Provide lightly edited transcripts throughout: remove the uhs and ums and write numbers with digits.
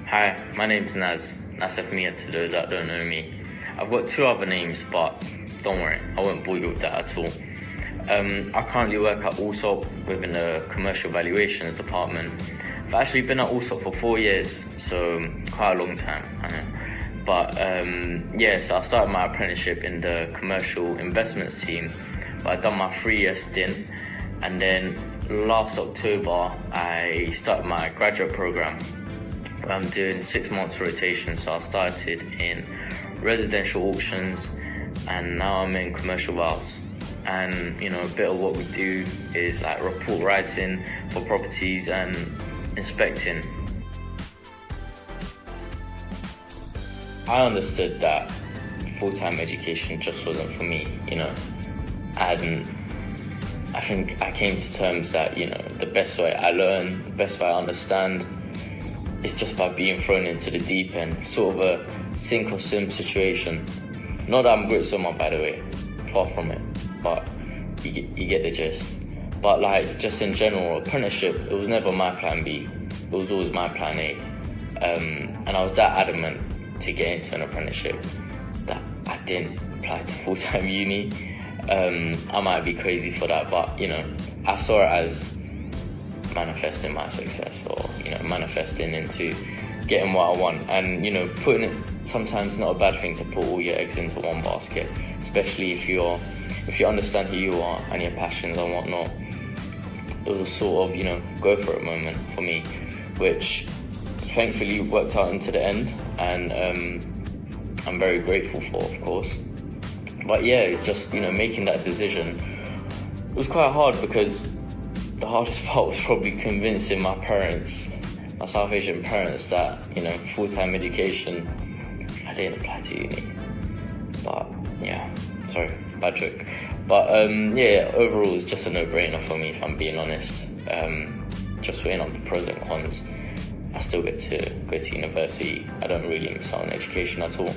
Hi, my name's Nasif Miah to those that don't know me. I've got two other names, but don't worry, I won't bore you with that at all. I currently work at Allsop within the commercial valuations department. I've actually been at Allsop for 4 years, so quite a long time, I know. But so I started my apprenticeship in the commercial investments team, but I've done my 3-year stint, and then last October I started my graduate program. I'm doing 6 months rotation, so I started in residential auctions and now I'm in commercial values. And a bit of what we do is like report writing for properties and inspecting. I understood that full-time education just wasn't for me, and I think I came to terms that, the best way I learn, the best way I understand is just by being thrown into the deep end, sort of a sink or swim situation. Not that I'm a great swimmer, by the way, far from it, but you get the gist. But just in general, apprenticeship, it was never my plan B, it was always my plan A. And I was that adamant to get into an apprenticeship that I didn't apply to full-time uni. I might be crazy for that, but I saw it as manifesting my success, or manifesting into getting what I want. And putting it, sometimes not a bad thing to put all your eggs into one basket, especially if you understand who you are and your passions and whatnot. It was a sort of go for it moment for me, which thankfully worked out into the end, and I'm very grateful for, of course. But yeah, it's just making that decision. It was quite hard because the hardest part was probably convincing my parents, my South Asian parents, that full-time education, I didn't apply to uni. But yeah, sorry, bad joke. But overall it's just a no-brainer for me, if I'm being honest. Just weighing up the pros and cons. I still get to go to university. I don't really miss out on education at all.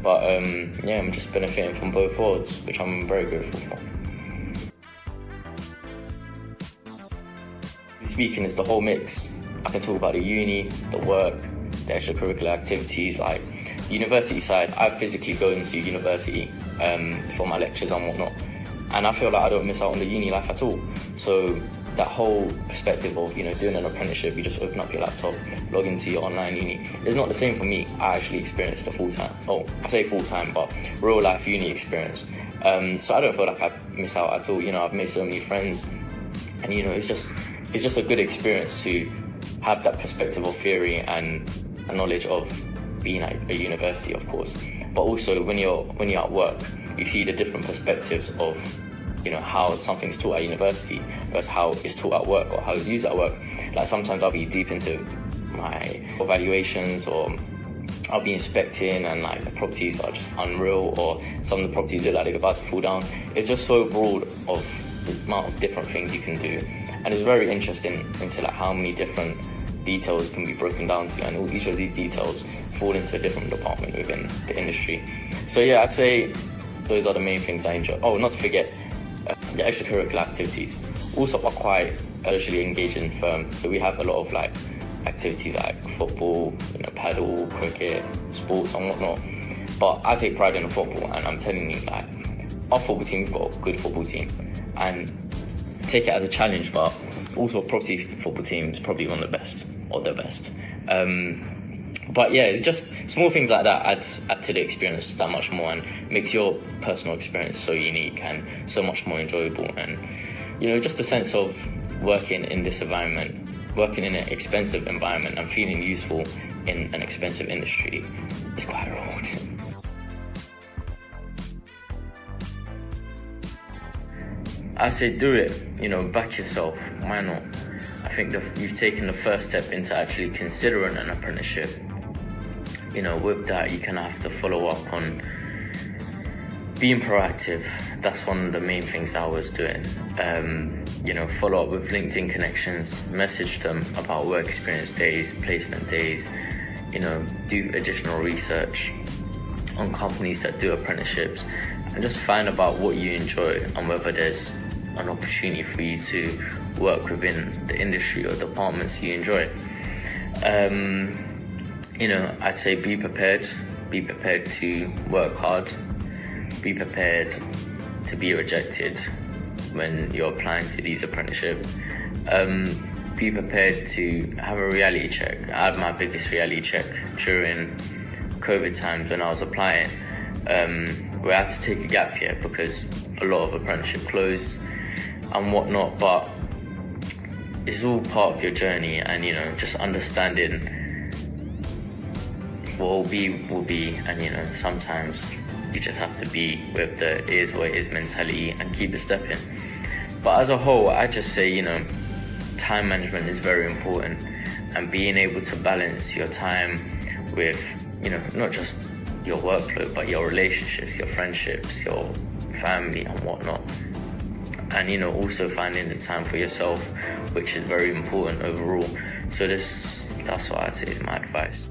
But I'm just benefiting from both worlds, which I'm very grateful for. Speaking is the whole mix. I can talk about the uni, the work, the extracurricular activities. Like the university side, I physically go into university for my lectures and whatnot, and I feel like I don't miss out on the uni life at all. So that whole perspective of doing an apprenticeship, you just open up your laptop, log into your online uni, it's not the same for me. I actually experienced the full-time, I say full-time, but real life uni experience. So I don't feel like I miss out at all. I've made so many friends, and it's just a good experience to have that perspective of theory and a knowledge of being at a university, of course. But also when you're at work, you see the different perspectives of how something's taught at university versus how it's taught at work, or how it's used at work. Like sometimes I'll be deep into my valuations, or I'll be inspecting and the properties are just unreal, or some of the properties look like they're about to fall down. It's just so broad of the amount of different things you can do. And it's very interesting into how many different details can be broken down to, and each of these details fall into a different department within the industry. So yeah, I'd say those are the main things I enjoy. Oh, not to forget the extracurricular activities. Also are quite socially engaging firm, so we have a lot of activities like football, paddle, cricket, sports and whatnot. But I take pride in the football, and I'm telling you, our football team's got a good football team, and take it as a challenge, but also property football team is probably one of the best, or the best. But yeah, it's just small things like that add to the experience that much more, and makes your personal experience so unique and so much more enjoyable. And just a sense of working in this environment, working in an expensive environment and feeling useful in an expensive industry is quite rewarding. I say do it, back yourself, why not? I think you've taken the first step into actually considering an apprenticeship. With that, you kind of have to follow up on being proactive. That's one of the main things I was doing. Follow up with LinkedIn connections, message them about work experience days, placement days, do additional research on companies that do apprenticeships, and just find about what you enjoy and whether there's an opportunity for you to work within the industry or departments you enjoy. I'd say be prepared to work hard, be prepared to be rejected when you're applying to these apprenticeships. Be prepared to have a reality check. I had my biggest reality check during COVID times when I was applying, where I had to take a gap year because a lot of apprenticeship closed and whatnot, but it's all part of your journey, and just understanding what will be, and sometimes you just have to be with the it is what it is mentality and keep it stepping. But as a whole, I just say, time management is very important, and being able to balance your time with, not just your workload, but your relationships, your friendships, your family and whatnot. And, also finding the time for yourself, which is very important overall. So that's what I'd say is my advice.